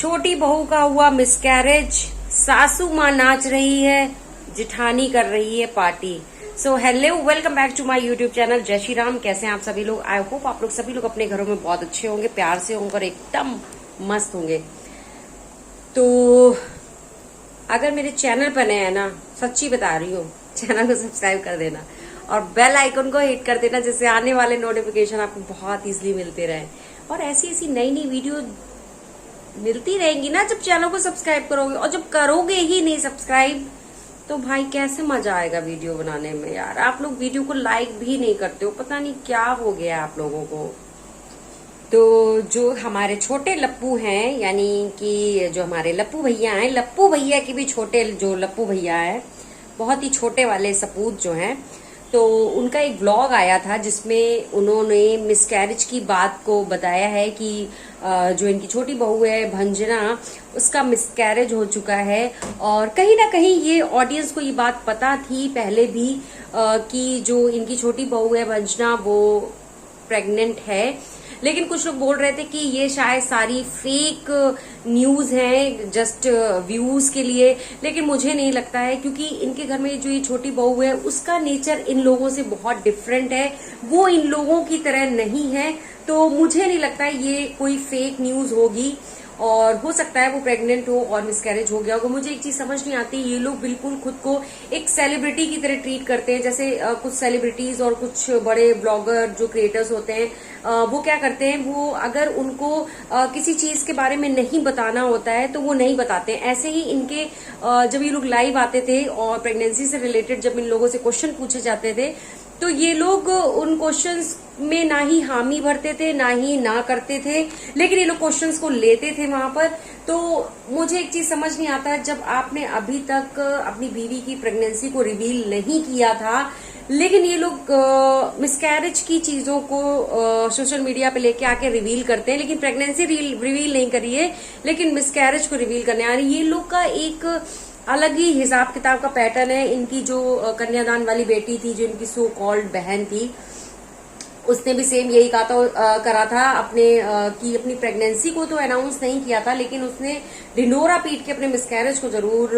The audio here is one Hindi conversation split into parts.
छोटी बहू का हुआ मिसकैरेज, सासू माँ नाच रही है, जिठानी कर रही है party. So hello, welcome back to my YouTube channel. जय श्री राम। कैसे हैं आप सभी लोग? आई होप आप लोग सभी लोग अपने घरों में बहुत अच्छे होंगे, प्यार से होंगे और एकदम मस्त होंगे। तो अगर मेरे चैनल पर नए हैं ना, सच्ची बता रही हूँ, चैनल को सब्सक्राइब कर देना और बेल आइकन को हिट कर देना, जिससे आने वाले नोटिफिकेशन आपको बहुत इजीली मिलते रहे। और ऐसी ऐसी नई नई वीडियो मिलती रहेंगी ना जब चैनल को सब्सक्राइब करोगे। और जब करोगे ही नहीं सब्सक्राइब तो भाई कैसे मजा आएगा वीडियो बनाने में यार। आप लोग वीडियो को लाइक भी नहीं करते हो, पता नहीं क्या हो गया आप लोगों को। तो जो हमारे छोटे लप्पू हैं, यानी कि जो हमारे लप्पू भैया हैं, लप्पू भैया की भी छोटे जो लप्पू भैया है, बहुत ही छोटे वाले सपूत जो हैं, तो उनका एक ब्लॉग आया था जिसमें उन्होंने मिसकैरेज की बात को बताया है कि जो इनकी छोटी बहू है भंजना, उसका मिसकैरेज हो चुका है। और कहीं ना कहीं ये ऑडियंस को ये बात पता थी पहले भी कि जो इनकी छोटी बहू है भंजना, वो प्रेग्नेंट है। लेकिन कुछ लोग बोल रहे थे कि ये शायद सारी फेक न्यूज है, जस्ट व्यूज के लिए। लेकिन मुझे नहीं लगता है, क्योंकि इनके घर में जो ये छोटी बहू है उसका नेचर इन लोगों से बहुत डिफरेंट है, वो इन लोगों की तरह नहीं है। तो मुझे नहीं लगता है ये कोई फेक न्यूज होगी। और हो सकता है वो प्रेग्नेंट हो और मिसकैरेज हो गया होगा। मुझे एक चीज समझ नहीं आती, ये लोग बिल्कुल खुद को एक सेलिब्रिटी की तरह ट्रीट करते हैं। जैसे कुछ सेलिब्रिटीज और कुछ बड़े ब्लॉगर जो क्रिएटर्स होते हैं, वो क्या करते हैं, वो अगर उनको किसी चीज के बारे में नहीं बताना होता है तो वो नहीं बताते हैं। ऐसे ही इनके जब ये लोग लाइव आते थे और प्रेगनेंसी से रिलेटेड जब इन लोगों से क्वेश्चन पूछे जाते थे, तो ये लोग उन क्वेश्चंस में ना ही हामी भरते थे ना ही ना करते थे, लेकिन ये लोग क्वेश्चंस को लेते थे वहां पर। तो मुझे एक चीज समझ नहीं आता, जब आपने अभी तक अपनी बीवी की प्रेगनेंसी को रिवील नहीं किया था, लेकिन ये लोग मिसकैरेज की चीजों को सोशल मीडिया पे लेके आके रिवील करते हैं, लेकिन प्रेगनेंसी रिवील नहीं करिए, लेकिन मिसकैरेज को रिवील करने आ रही। ये लोग का एक अलग ही हिसाब किताब का पैटर्न है। इनकी जो कन्यादान वाली बेटी थी, जो इनकी सो कॉल्ड बहन थी, उसने भी सेम यही करा था अपने कि अपनी प्रेगनेंसी को तो अनाउंस नहीं किया था, लेकिन उसने ढिंडोरा पीट के अपने मिसकैरेज को जरूर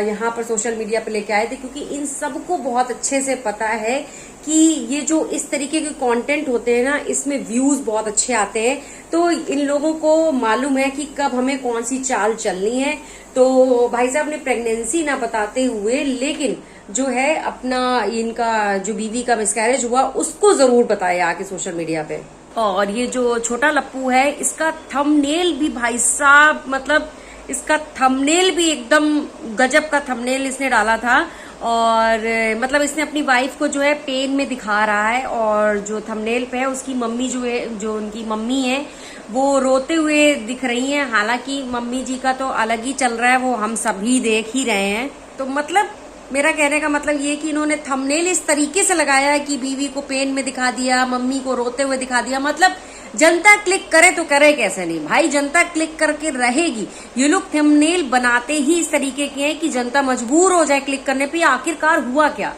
यहाँ पर सोशल मीडिया पे लेके आए थे। क्योंकि इन सबको बहुत अच्छे से पता है कि ये जो इस तरीके के कंटेंट होते हैं ना, इसमें व्यूज बहुत अच्छे आते हैं। तो इन लोगों को मालूम है कि कब हमें कौन सी चाल चलनी है। तो भाई साहब ने प्रेगनेंसी ना बताते हुए, लेकिन जो है अपना इनका जो बीवी का मिसकैरेज हुआ उसको जरूर बताया आके सोशल मीडिया पे। और ये जो छोटा लप्पू है, इसका थंबनेल भी भाई साहब, मतलब इसका थंबनेल भी एकदम गजब का थंबनेल इसने डाला था। और मतलब इसने अपनी वाइफ को जो है पेन में दिखा रहा है, और जो थंबनेल पे है उसकी मम्मी जो है, जो उनकी मम्मी है, वो रोते हुए दिख रही हैं। हालांकि मम्मी जी का तो अलग ही चल रहा है, वो हम सभी देख ही रहे हैं। तो मतलब मेरा कहने का मतलब ये कि इन्होंने थंबनेल इस तरीके से लगाया है कि बीवी को पेन में दिखा दिया, मम्मी को रोते हुए दिखा दिया। मतलब जनता क्लिक करे तो करे कैसे नहीं भाई, जनता क्लिक करके रहेगी। ये लोग थंबनेल बनाते ही इस तरीके के हैं कि जनता मजबूर हो जाए क्लिक करने पे। आखिरकार हुआ क्या?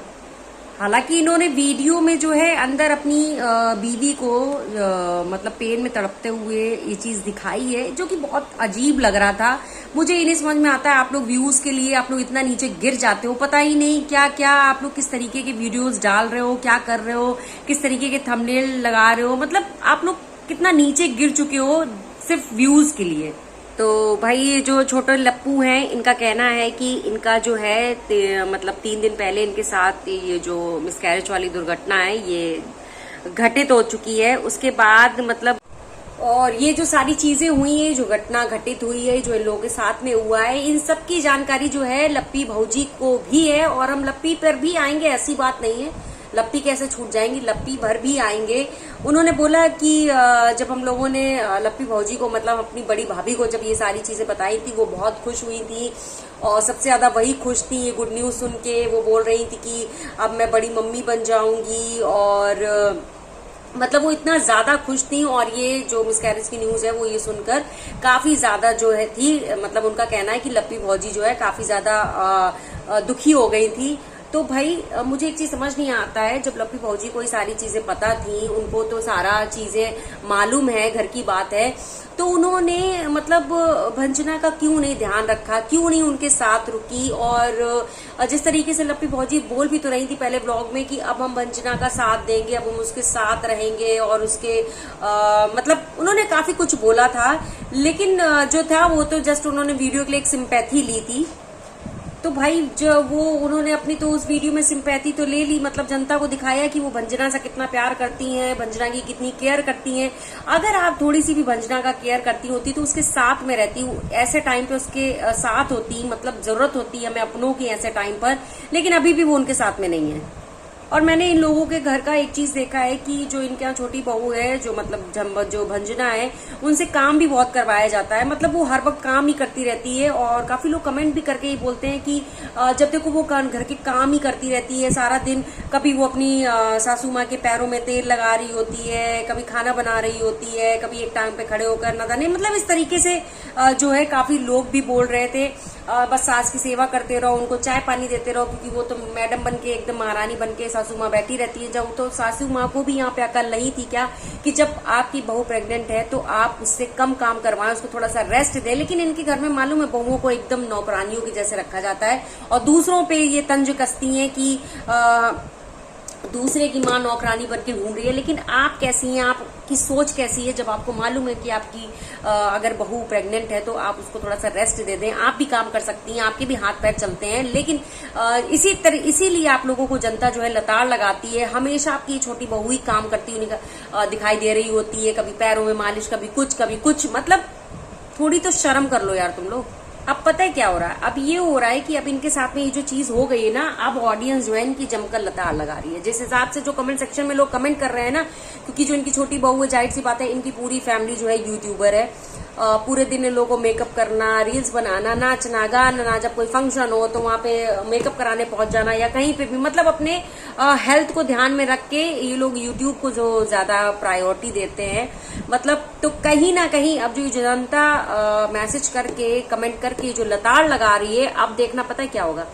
हालांकि इन्होंने वीडियो में जो है अंदर अपनी बीवी को मतलब पेन में तड़पते हुए ये चीज दिखाई है, जो कि बहुत अजीब लग रहा था। मुझे ये नहीं समझ में आता है, आप लोग व्यूज के लिए आप लोग इतना नीचे गिर जाते हो, पता ही नहीं क्या क्या आप लोग किस तरीके के वीडियोस डाल रहे हो, क्या कर रहे हो, किस तरीके के थंबनेल लगा रहे हो। मतलब आप लोग कितना नीचे गिर चुके हो सिर्फ व्यूज के लिए। तो भाई ये जो छोटे लप्पू हैं, इनका कहना है कि इनका जो है मतलब 3 दिन पहले इनके साथ ये जो मिसकैरेज वाली दुर्घटना है ये घटित हो चुकी है। उसके बाद मतलब, और ये जो सारी चीजें हुई हैं, जो घटना घटित हुई है, जो इन लोगों के साथ में हुआ है, इन सब की जानकारी जो है लप्पी भौजी को भी है। और हम लप्पी पर भी आएंगे, ऐसी बात नहीं है, लप्पी कैसे छूट जाएंगी, लप्पी भर भी आएंगे। उन्होंने बोला कि जब हम लोगों ने लप्पी भौजी को, मतलब अपनी बड़ी भाभी को, जब ये सारी चीजें बताई थी, वो बहुत खुश हुई थी। और सबसे ज्यादा वही खुश थी ये गुड न्यूज सुन के। वो बोल रही थी कि अब मैं बड़ी मम्मी बन जाऊंगी, और मतलब वो इतना ज्यादा खुश थी। और ये जो मिसकैरेज की न्यूज है वो ये सुनकर काफी ज्यादा जो है थी, मतलब उनका कहना है कि लप्पी भौजी जो है काफी ज्यादा दुखी हो गई थी। तो भाई मुझे एक चीज समझ नहीं आता है, जब लप्पी फौजी को ये सारी चीजें पता थी, उनको तो सारा चीजें मालूम है, घर की बात है, तो उन्होंने मतलब भंजना का क्यों नहीं ध्यान रखा, क्यों नहीं उनके साथ रुकी। और जिस तरीके से लप्पी फौजी बोल भी तो रही थी पहले व्लॉग में कि अब हम भंजना का साथ देंगे, अब हम उसके साथ रहेंगे, और उसके मतलब उन्होंने काफी कुछ बोला था, लेकिन जो था वो तो जस्ट उन्होंने वीडियो के लिए एक सिंपैथी ली थी। तो भाई जो वो उन्होंने अपनी तो उस वीडियो में सिंपैथी तो ले ली, मतलब जनता को दिखाया कि वो भंजना से कितना प्यार करती हैं, भंजना की कितनी केयर करती हैं। अगर आप थोड़ी सी भी भंजना का केयर करती होती तो उसके साथ में रहती, ऐसे टाइम पे उसके साथ होती, मतलब जरूरत होती है हमें अपनों की ऐसे टाइम पर, लेकिन अभी भी वो उनके साथ में नहीं है। और मैंने इन लोगों के घर का एक चीज देखा है कि जो इनके यहाँ छोटी बहू है, जो मतलब जो भंजना है, उनसे काम भी बहुत करवाया जाता है, मतलब वो हर वक्त काम ही करती रहती है। और काफी लोग कमेंट भी करके ही बोलते हैं कि जब देखो वो घर के काम ही करती रहती है सारा दिन, कभी वो अपनी सासू माँ के पैरों में तेल लगा रही होती है, कभी खाना बना रही होती है, कभी एक टांग पे खड़े होकर ना जाने, मतलब इस तरीके से जो है काफी लोग भी बोल रहे थे बस सास की सेवा करते रहो, उनको चाय पानी देते रहो, क्योंकि वो तो मैडम बन के एकदम महारानी बन के सासू माँ बैठी रहती है। जब तो सासू माँ को भी यहाँ पे अकल नहीं थी क्या कि जब आपकी बहू प्रेग्नेंट है तो आप उससे कम काम करवाएं, उसको थोड़ा सा रेस्ट दे। लेकिन इनके घर में मालूम है बहुओं को एकदम नौकरानियों की जैसे रखा जाता है, और दूसरों पे ये तंज कसती है कि दूसरे की माँ नौकरानी बन के ढूंढ रही है। लेकिन आप कैसी हैं, आपकी सोच कैसी है, जब आपको मालूम है कि आपकी अगर बहू प्रेग्नेंट है तो आप उसको थोड़ा सा रेस्ट दे दें। आप भी काम कर सकती हैं, आपके भी हाथ पैर चलते हैं, लेकिन इसीलिए आप लोगों को जनता जो है लताड़ लगाती है। हमेशा आपकी छोटी बहू ही काम करती हुई दिखाई दे रही होती है, कभी पैरों में मालिश, कभी कुछ, मतलब थोड़ी तो शर्म कर लो यार तुम लोग। अब पता है क्या हो रहा है, अब ये हो रहा है कि अब इनके साथ में ये जो चीज हो गई है ना, अब ऑडियंस जो है इनकी जमकर लताड़ लगा रही है। जिस हिसाब से जो कमेंट सेक्शन में लोग कमेंट कर रहे हैं ना, क्योंकि जो इनकी छोटी बहू है, जाहिर सी बात है इनकी पूरी फैमिली जो है यूट्यूबर है, पूरे दिन इन लोगों को मेकअप करना, रील्स बनाना, नाचना गाना, जब कोई फंक्शन हो तो वहां पे मेकअप कराने पहुंच जाना, या कहीं पे भी, मतलब अपने हेल्थ को ध्यान में रख के ये लोग यूट्यूब को जो ज्यादा प्रायोरिटी देते हैं। मतलब तो कहीं ना कहीं अब जो जनता मैसेज करके कमेंट करके जो लताड़ लगा रही है, अब देखना पता है क्या होगा।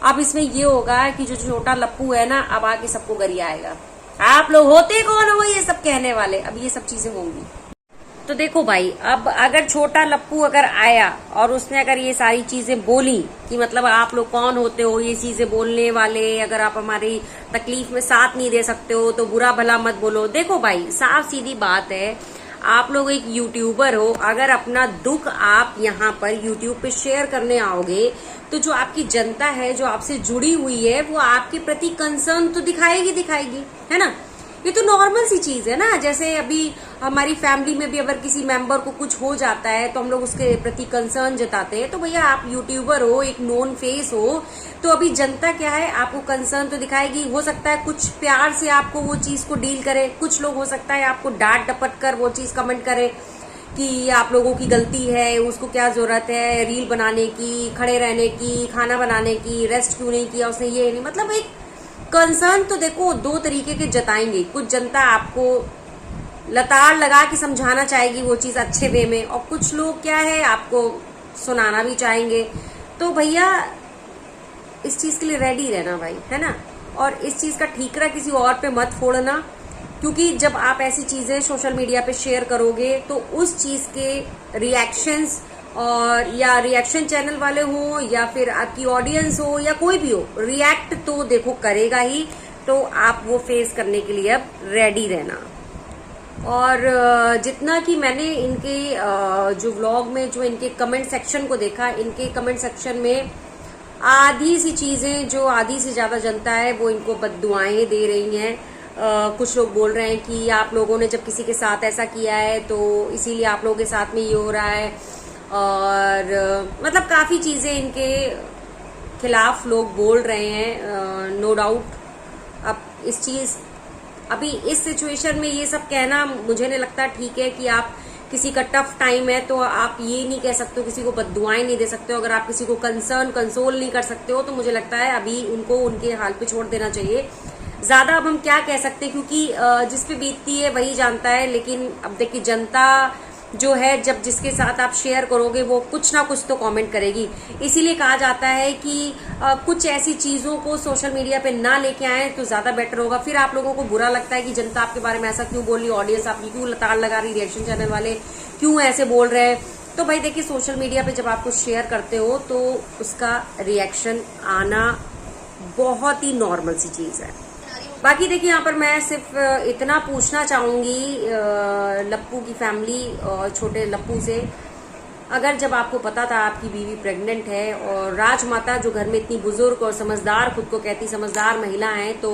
अब इसमें ये होगा कि जो छोटा लप्पू है ना, अब आके सबको गरिया आएगा, आप लोग होते कौन हो ये सब कहने वाले, अब ये सब चीजें होंगी। तो देखो भाई, अब अगर छोटा लप्पू अगर आया और उसने अगर ये सारी चीजें बोली कि मतलब आप लोग कौन होते हो ये चीजें बोलने वाले, अगर आप हमारी तकलीफ में साथ नहीं दे सकते हो तो बुरा भला मत बोलो। देखो भाई, साफ सीधी बात है, आप लोग एक यूट्यूबर हो, अगर अपना दुख आप यहाँ पर यूट्यूब पे शेयर करने आओगे तो जो आपकी जनता है, जो आपसे जुड़ी हुई है, वो आपके प्रति कंसर्न तो दिखाएगी, है ना। ये तो नॉर्मल सी चीज है ना। जैसे अभी हमारी फैमिली में भी अगर किसी मेंबर को कुछ हो जाता है तो हम लोग उसके प्रति कंसर्न जताते हैं। तो भैया आप यूट्यूबर हो, एक नोन फेस हो, तो अभी जनता क्या है, आपको कंसर्न तो दिखाएगी। हो सकता है कुछ प्यार से आपको वो चीज को डील करे, कुछ लोग हो सकता है आपको डांट डपट कर वो चीज कमेंट करे कि आप लोगों की गलती है, उसको क्या जरूरत है रील बनाने की, खड़े रहने की, खाना बनाने की, रेस्ट क्यों नहीं किया उसने, ये नहीं। मतलब एक कंसर्न तो देखो दो तरीके के जताएंगे। कुछ जनता आपको लताड़ लगा के समझाना चाहेगी वो चीज अच्छे वे में, और कुछ लोग क्या है आपको सुनाना भी चाहेंगे। तो भैया इस चीज के लिए रेडी रहना भाई, है ना। और इस चीज का ठीकरा किसी और पे मत फोड़ना, क्योंकि जब आप ऐसी चीजें सोशल मीडिया पे शेयर करोगे तो उस चीज के रिएक्शंस, और या रिएक्शन चैनल वाले हो या फिर आपकी ऑडियंस हो या कोई भी हो, रिएक्ट तो देखो करेगा ही। तो आप वो फेस करने के लिए अब रेडी रहना। और जितना कि मैंने इनके जो व्लॉग में जो इनके कमेंट सेक्शन को देखा, इनके कमेंट सेक्शन में आधी सी चीजें, जो आधी से ज्यादा जनता है वो इनको बद्दुआएं दे रही हैं। कुछ लोग बोल रहे हैं कि आप लोगों ने जब किसी के साथ ऐसा किया है तो इसीलिए आप लोगों के साथ में ये हो रहा है, और मतलब काफी चीजें इनके खिलाफ लोग बोल रहे हैं। नो डाउट अब इस चीज, अभी इस सिचुएशन में ये सब कहना मुझे नहीं लगता ठीक है कि आप किसी का टफ टाइम है तो आप ये नहीं कह सकते हो, किसी को बद्दुआएं नहीं दे सकते हो। अगर आप किसी को कंसोल नहीं कर सकते हो तो मुझे लगता है अभी उनको उनके हाल पे छोड़ देना चाहिए। ज्यादा अब हम क्या कह सकते हैं, क्योंकि जिस पे बीतती है वही जानता है। लेकिन अब देखिए जनता जो है जब जिसके साथ आप शेयर करोगे वो कुछ ना कुछ तो कमेंट करेगी। इसीलिए कहा जाता है कि कुछ ऐसी चीजों को सोशल मीडिया पे ना लेके आए तो ज्यादा बेटर होगा। फिर आप लोगों को बुरा लगता है कि जनता आपके बारे में ऐसा क्यों बोल रही, ऑडियंस आपकी क्यों लताड़ लगा रही, रिएक्शन चैनल वाले क्यों ऐसे बोल रहे हैं। तो भाई देखिए, सोशल मीडिया पे जब आप कुछ शेयर करते हो तो उसका रिएक्शन आना बहुत ही नॉर्मल सी चीज है। बाकी देखिए, यहाँ पर मैं सिर्फ इतना पूछना चाहूंगी लप्पू की फैमिली और छोटे लप्पू से, अगर जब आपको पता था आपकी बीवी प्रेग्नेंट है और राजमाता जो घर में इतनी बुजुर्ग और समझदार, खुद को कहती समझदार महिला है, तो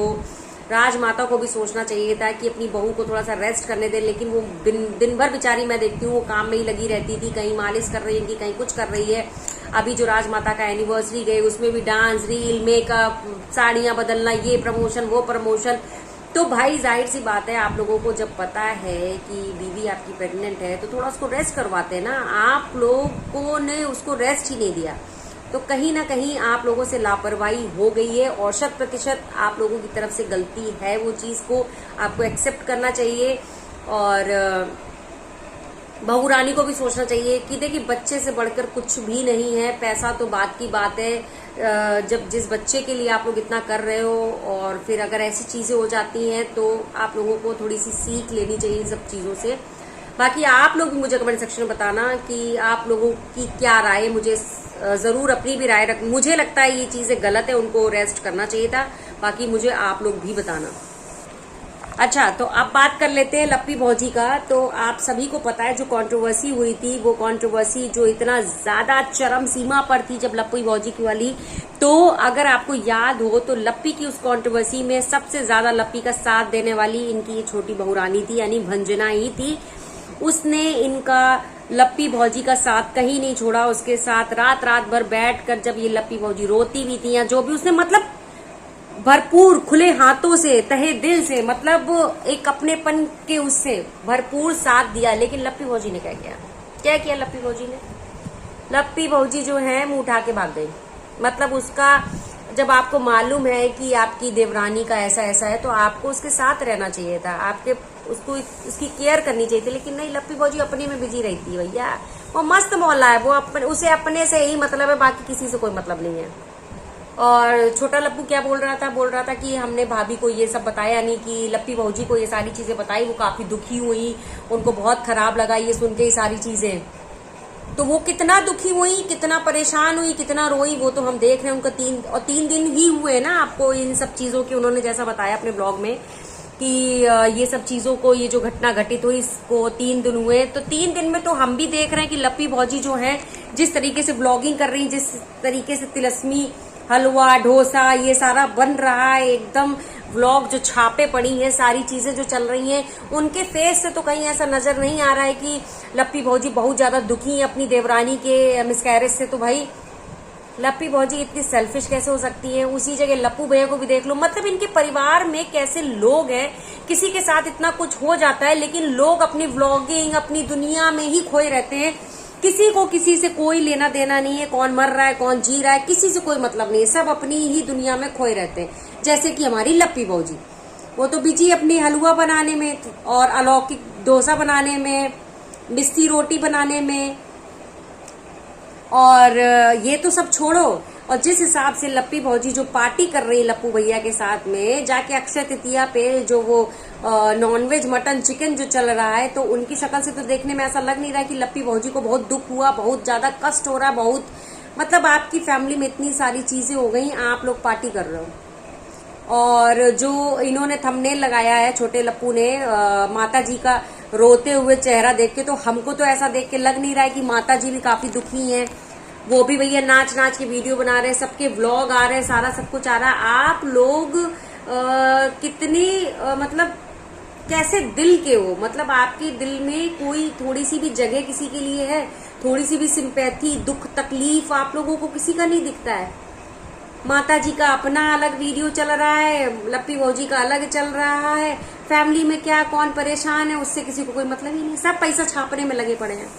राजमाता को भी सोचना चाहिए था कि अपनी बहू को थोड़ा सा रेस्ट करने दे। लेकिन वो दिन भर बेचारी, मैं देखती हूँ वो काम में ही लगी रहती थी, कहीं मालिश कर रही है, कहीं कुछ कर रही है। अभी जो राजमाता का एनिवर्सरी गई उसमें भी डांस, रील, मेकअप, साड़ियां बदलना, ये प्रमोशन वो प्रमोशन। तो भाई जाहिर सी बात है, आप लोगों को जब पता है कि बीवी आपकी प्रेग्नेंट है तो थोड़ा उसको रेस्ट करवाते हैं ना। आप लोगों ने उसको रेस्ट ही नहीं दिया, तो कहीं ना कहीं आप लोगों से लापरवाही हो गई है और 100% आप लोगों की तरफ से गलती है। वो चीज को आपको एक्सेप्ट करना चाहिए और बहू रानी को भी सोचना चाहिए कि देखिए, बच्चे से बढ़कर कुछ भी नहीं है। पैसा तो बात की बात है, जब जिस बच्चे के लिए आप लोग इतना कर रहे हो और फिर अगर ऐसी चीजें हो जाती हैं तो आप लोगों को थोड़ी सी सीख लेनी चाहिए इन सब चीजों से। बाकी आप लोग भी मुझे कमेंट सेक्शन में बताना कि आप लोगों की क्या राय है। मुझे जरूर अपनी भी राय रख, मुझे लगता है ये चीजें गलत है, उनको रेस्ट करना चाहिए था। बाकी मुझे आप लोग भी बताना। अच्छा, तो अब बात कर लेते हैं लप्पी भौजी का। तो आप सभी को पता है जो कंट्रोवर्सी हुई थी, वो कंट्रोवर्सी जो इतना ज्यादा चरम सीमा पर थी जब लप्पी भौजी की वाली, तो अगर आपको याद हो तो लप्पी की उस कंट्रोवर्सी में सबसे ज्यादा लप्पी का साथ देने वाली इनकी ये छोटी बहू रानी थी, यानी भंजना ही थी। उसने इनका लप्पी भौजी का साथ कहीं नहीं छोड़ा। उसके साथ रात भर बैठकर जब ये लप्पी भौजी रोती भी थी या जो भी, उसने मतलब भरपूर खुले हाथों से, तहे दिल से, मतलब एक अपनेपन के उससे भरपूर साथ दिया। लेकिन लप्पी भौजी ने क्या किया लप्पी भौजी ने? लप्पी भौजी जो है मुंह उठा के भाग गई। मतलब उसका, जब आपको मालूम है कि आपकी देवरानी का ऐसा ऐसा है तो आपको उसके साथ रहना चाहिए था, आपके उसको उसकी केयर करनी चाहिए थी। लेकिन नहीं, लप्पी भौजी अपने में बिजी रहती है भैया। वो मस्त मौला है, वो उसे अपने से ही मतलब है, बाकी किसी से कोई मतलब नहीं है। और छोटा लप्पू क्या बोल रहा था कि हमने भाभी को ये सब बताया नहीं, कि लप्पी भौजी को ये सारी चीजें बताई, वो काफी दुखी हुई, उनको बहुत खराब लगा ये सुन के ये सारी चीजें। तो वो कितना दुखी हुई, कितना परेशान हुई, कितना रोई, वो तो हम देख रहे हैं। उनका 3 दिन ही हुए ना आपको इन सब चीजों की, उन्होंने जैसा बताया अपने ब्लॉग में कि ये सब चीजों को, ये जो घटना घटित हुई इसको 3 दिन हुए। तो 3 दिन में तो हम भी देख रहे हैं कि लप्पी भौजी जो है जिस तरीके से ब्लॉगिंग कर रही है, जिस तरीके से तिलस्मी, हलवा, डोसा ये सारा बन रहा है, एकदम व्लॉग जो छापे पड़ी हैं, सारी चीजें जो चल रही हैं, उनके फेस से तो कहीं ऐसा नजर नहीं आ रहा है कि लप्पी भौजी बहुत ज्यादा दुखी है अपनी देवरानी के मिसकैरेज से। तो भाई लप्पी भौजी इतनी सेल्फिश कैसे हो सकती है? उसी जगह लप्पू भैया को भी देख लो। मतलब इनके परिवार में कैसे लोग हैं, किसी के साथ इतना कुछ हो जाता है लेकिन लोग अपनी व्लॉगिंग, अपनी दुनिया में ही खोए रहते हैं। किसी को किसी से कोई लेना देना नहीं है, कौन मर रहा है कौन जी रहा है किसी से कोई मतलब नहीं है, सब अपनी ही दुनिया में खोए रहते हैं। जैसे कि हमारी लप्पी भौजी, वो तो बिजी अपनी हलवा बनाने में और अलौकिक डोसा बनाने में, मिस्सी रोटी बनाने में, और ये तो सब छोड़ो। और जिस हिसाब से लप्पी भौजी जो पार्टी कर रही है लप्पू भैया के साथ में जाके, अक्षय तृतीया पे जो वो नॉनवेज मटन चिकन जो चल रहा है, तो उनकी शक्ल से तो देखने में ऐसा लग नहीं रहा है कि लप्पी भौजी को बहुत दुख हुआ, बहुत ज्यादा कष्ट हो रहा है, बहुत मतलब आपकी फैमिली में इतनी सारी चीजें हो गई, आप लोग पार्टी कर रहे हो। और जो इन्होंने थंबनेल लगाया है छोटे लप्पू ने माता जी का रोते हुए चेहरा देख के, तो हमको तो ऐसा देख के लग नहीं रहा है कि माता जी भी काफी दुखी हैं। वो भी भैया नाच नाच के वीडियो बना रहे हैं, सबके व्लॉग आ रहे हैं, सारा सब कुछ आ रहा है। आप लोग कितनी मतलब कैसे दिल के हो? मतलब आपके दिल में कोई थोड़ी सी भी जगह किसी के लिए है? थोड़ी सी भी सिंपैथी, दुख, तकलीफ आप लोगों को किसी का नहीं दिखता है? माता जी का अपना अलग वीडियो चल रहा है, लप्पी भौजी का अलग चल रहा है। फैमिली में क्या कौन परेशान है उससे किसी को कोई मतलब ही नहीं, सब पैसा छापने में लगे पड़े हैं।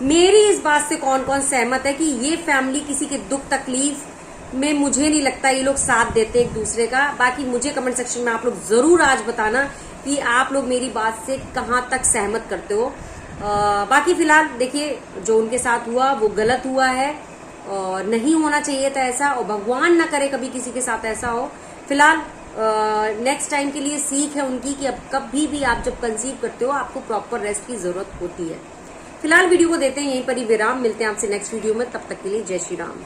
मेरी इस बात से कौन कौन सहमत है कि ये फैमिली किसी के दुख तकलीफ में, मुझे नहीं लगता ये लोग साथ देते एक दूसरे का। बाकी मुझे कमेंट सेक्शन में आप लोग जरूर आज बताना कि आप लोग मेरी बात से कहां तक सहमत करते हो। बाकी फिलहाल देखिए जो उनके साथ हुआ वो गलत हुआ है और नहीं होना चाहिए था ऐसा, और भगवान ना करे कभी किसी के साथ ऐसा हो। फिलहाल नेक्स्ट टाइम के लिए सीख है उनकी कि अब कभी भी आप जब कंसीव करते हो आपको प्रॉपर रेस्ट की जरूरत होती है। फिलहाल वीडियो को देते हैं यहीं पर ही विराम, मिलते हैं आपसे नेक्स्ट वीडियो में, तब तक के लिए जय श्री राम।